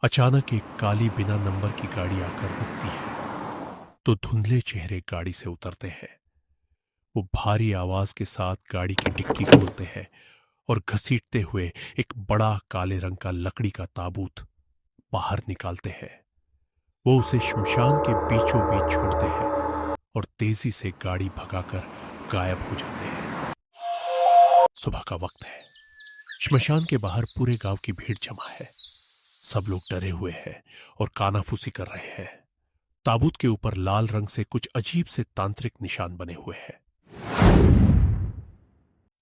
अचानक एक काली बिना नंबर की गाड़ी आकर रुकती है। तो धुंधले चेहरे गाड़ी से उतरते हैं। वो भारी आवाज के साथ गाड़ी की डिक्की खोलते हैं और घसीटते हुए एक बड़ा काले रंग का लकड़ी का ताबूत बाहर निकालते हैं। वो उसे शमशान के बीचों बीच छोड़ते हैं और तेजी से गाड़ी भगाकर गायब हो जाते हैं। सुबह का वक्त है। शमशान के बाहर पूरे गांव की भीड़ जमा है। सब लोग डरे हुए हैं और कानाफूसी कर रहे हैं। ताबूत के ऊपर लाल रंग से कुछ अजीब से तांत्रिक निशान बने हुए हैं।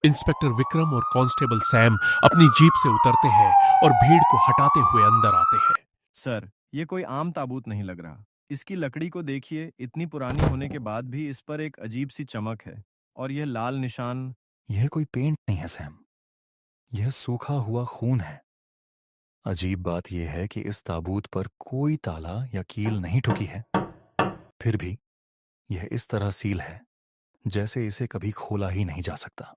इंस्पेक्टर विक्रम और कांस्टेबल सैम अपनी जीप से उतरते हैं और भीड़ को हटाते हुए अंदर आते हैं। सर, ये कोई आम ताबूत नहीं लग रहा। इसकी लकड़ी को देखिए, इतनी पुरानी होने के बाद भी इस पर एक अजीब सी चमक है। और यह लाल निशान। यह कोई पेंट नहीं है सैम, यह सूखा हुआ खून है। अजीब बात यह है कि इस ताबूत पर कोई ताला या कील नहीं ठुकी है, फिर भी यह इस तरह सील है जैसे इसे कभी खोला ही नहीं जा सकता।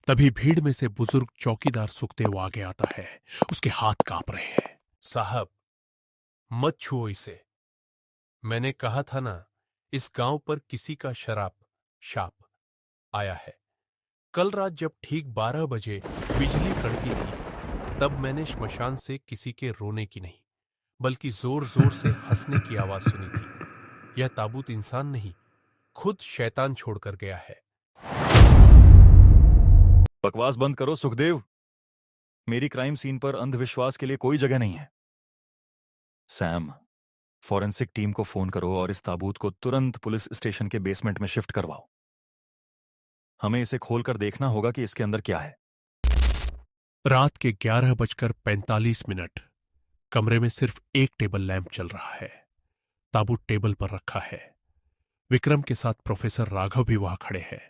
तभी भीड़ में से बुजुर्ग चौकीदार सुखदेव आगे आता है। उसके हाथ कांप रहे हैं। साहब, मत छुओ इसे। मैंने कहा था ना, इस गांव पर किसी का शाप आया है। कल रात जब ठीक 12 बजे बिजली कड़की थी, तब मैंने श्मशान से किसी के रोने की नहीं, बल्कि जोर जोर से हंसने की आवाज सुनी थी। यह ताबूत इंसान नहीं, खुद शैतान छोड़कर गया है। बकवास बंद करो सुखदेव। मेरी क्राइम सीन पर अंधविश्वास के लिए कोई जगह नहीं है। सैम, फॉरेंसिक टीम को फोन करो और इस ताबूत को तुरंत पुलिस स्टेशन के बेसमेंट में शिफ्ट करवाओ। हमें इसे खोलकर देखना होगा कि इसके अंदर क्या है। रात के 11:45। कमरे में सिर्फ एक टेबल लैंप चल रहा है। ताबूत टेबल पर रखा है। विक्रम के साथ प्रोफेसर राघव भी वहां खड़े हैं,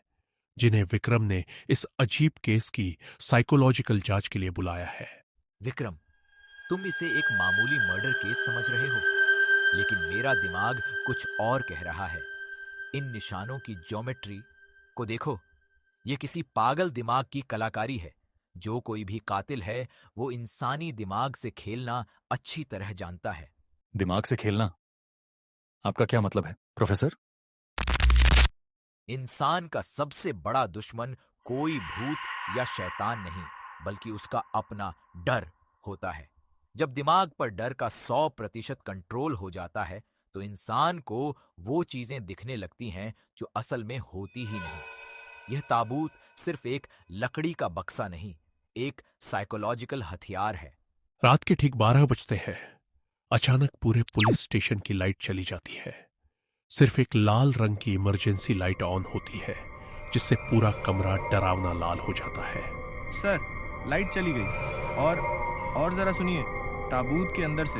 जिन्हें विक्रम ने इस अजीब केस की साइकोलॉजिकल जांच के लिए बुलाया है। विक्रम, तुम इसे एक मामूली मर्डर केस समझ रहे हो, लेकिन मेरा दिमाग कुछ और कह रहा है। इन निशानों की ज्योमेट्री को देखो। यह किसी पागल दिमाग की कलाकारी है। जो कोई भी कातिल है, वो इंसानी दिमाग से खेलना अच्छी तरह जानता है। दिमाग से खेलना? आपका क्या मतलब है प्रोफेसर? इंसान का सबसे बड़ा दुश्मन कोई भूत या शैतान नहीं, बल्कि उसका अपना डर होता है। जब दिमाग पर डर का 100% कंट्रोल हो जाता है, तो इंसान को वो चीजें दिखने लगती हैं जो असल में होती ही नहीं। यह ताबूत सिर्फ एक लकड़ी का बक्सा नहीं, एक साइकोलॉजिकल हथियार है। रात के ठीक 12 बजते हैं। अचानक पूरे पुलिस स्टेशन की लाइट चली जाती है। सिर्फ एक लाल रंग की इमरजेंसी लाइट ऑन होती है, जिससे पूरा कमरा डरावना लाल हो जाता है। सर, लाइट चली गई। और जरा सुनिए, ताबूत के अंदर से।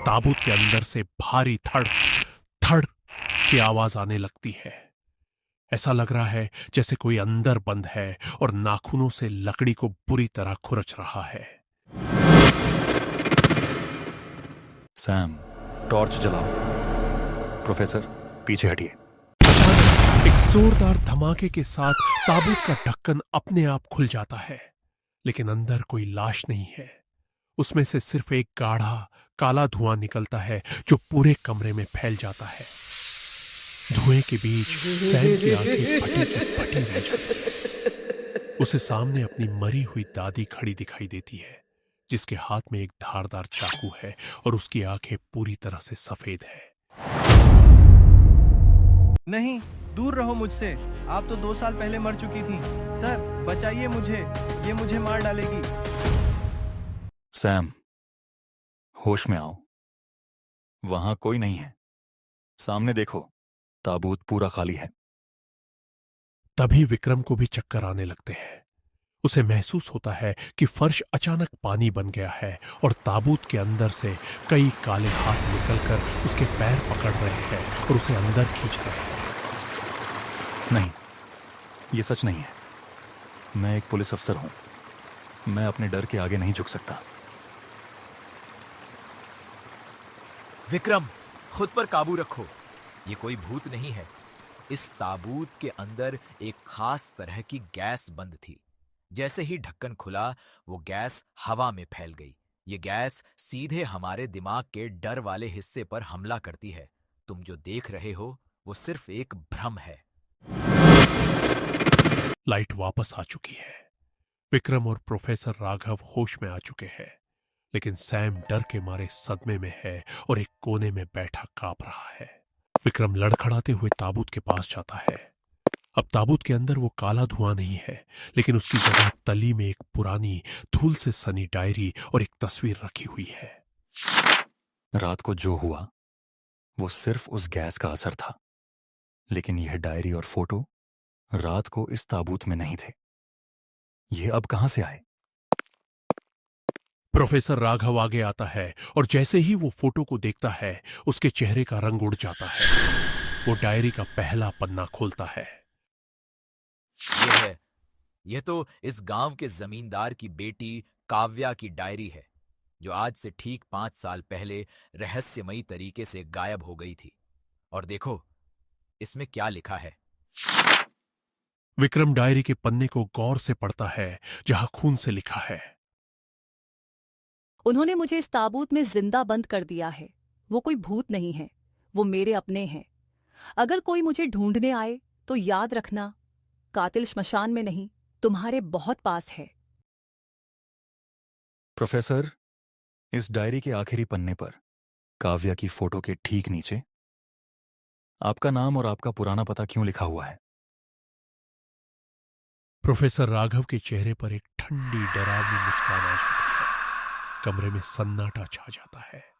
ताबूत के अंदर से भारी थड़ थड़ की आवाज आने लगती है। ऐसा लग रहा है जैसे कोई अंदर बंद है और नाखूनों से लकड़ी को बुरी तरह खुरच रहा है। सैम, टॉर्च जलाओ। प्रोफेसर, पीछे हटिए। अचानक एक जोरदार धमाके के साथ ताबूत का ढक्कन अपने आप खुल जाता है, लेकिन अंदर कोई लाश नहीं है। उसमें से सिर्फ एक गाढ़ा काला धुआं निकलता है जो पूरे कमरे में फैल जाता है। धुएं के बीच सैम की आंखें फटी की फटी रह जाती हैं। उसे सामने अपनी मरी हुई दादी खड़ी दिखाई देती है, जिसके हाथ में एक धारदार चाकू है और उसकी आंखें पूरी तरह से सफेद है। नहीं, दूर रहो मुझसे। आप तो 2 साल पहले मर चुकी थी। सर, बचाइए मुझे, ये मुझे मार डालेगी। सैम, होश में आओ। वहां कोई नहीं है। सामने देखो, ताबूत पूरा खाली है। तभी विक्रम को भी चक्कर आने लगते हैं। उसे महसूस होता है कि फर्श अचानक पानी बन गया है और ताबूत के अंदर से कई काले हाथ निकलकर उसके पैर पकड़ रहे हैं और उसे अंदर खींच रहे हैं। नहीं, ये सच नहीं है। मैं एक पुलिस अफसर हूं। मैं अपने डर के आगे नहीं झुक सकता। विक्रम, खुद पर काबू रखो। ये कोई भूत नहीं है। इस ताबूत के अंदर एक खास तरह की गैस बंद थी, जैसे ही ढक्कन खुला, वो गैस हवा में फैल गई। ये गैस सीधे हमारे दिमाग के डर वाले हिस्से पर हमला करती है। तुम जो देख रहे हो वो सिर्फ एक भ्रम है। लाइट वापस आ चुकी है। विक्रम और प्रोफेसर राघव होश में आ चुके हैं, लेकिन सैम डर के मारे सदमे में है और एक कोने में बैठा कांप रहा है। विक्रम लड़खड़ाते हुए ताबूत के पास जाता है। अब ताबूत के अंदर वो काला धुआं नहीं है, लेकिन उसकी जगह तली में एक पुरानी धूल से सनी डायरी और एक तस्वीर रखी हुई है। रात को जो हुआ वो सिर्फ उस गैस का असर था, लेकिन यह डायरी और फोटो रात को इस ताबूत में नहीं थे। ये अब कहां से आए? प्रोफेसर राघव आगे आता है और जैसे ही वो फोटो को देखता है, उसके चेहरे का रंग उड़ जाता है। वो डायरी का पहला पन्ना खोलता है। यह तो इस गांव के जमींदार की बेटी काव्या की डायरी है, जो आज से ठीक 5 साल पहले रहस्यमयी तरीके से गायब हो गई थी। और देखो, इसमें क्या लिखा है। विक्रम डायरी के पन्ने को गौर से पढ़ता है, जहां खून से लिखा है। उन्होंने मुझे इस ताबूत में जिंदा बंद कर दिया है। वो कोई भूत नहीं है, वो मेरे अपने हैं। अगर कोई मुझे ढूंढने आए तो याद रखना, कातिल श्मशान में नहीं, तुम्हारे बहुत पास है। प्रोफेसर, इस डायरी के आखिरी पन्ने पर काव्या की फोटो के ठीक नीचे आपका नाम और आपका पुराना पता क्यों लिखा हुआ है? प्रोफेसर राघव के चेहरे पर एक ठंडी डरावनी मुस्कान आ जाती है। कमरे में सन्नाटा छा जाता है।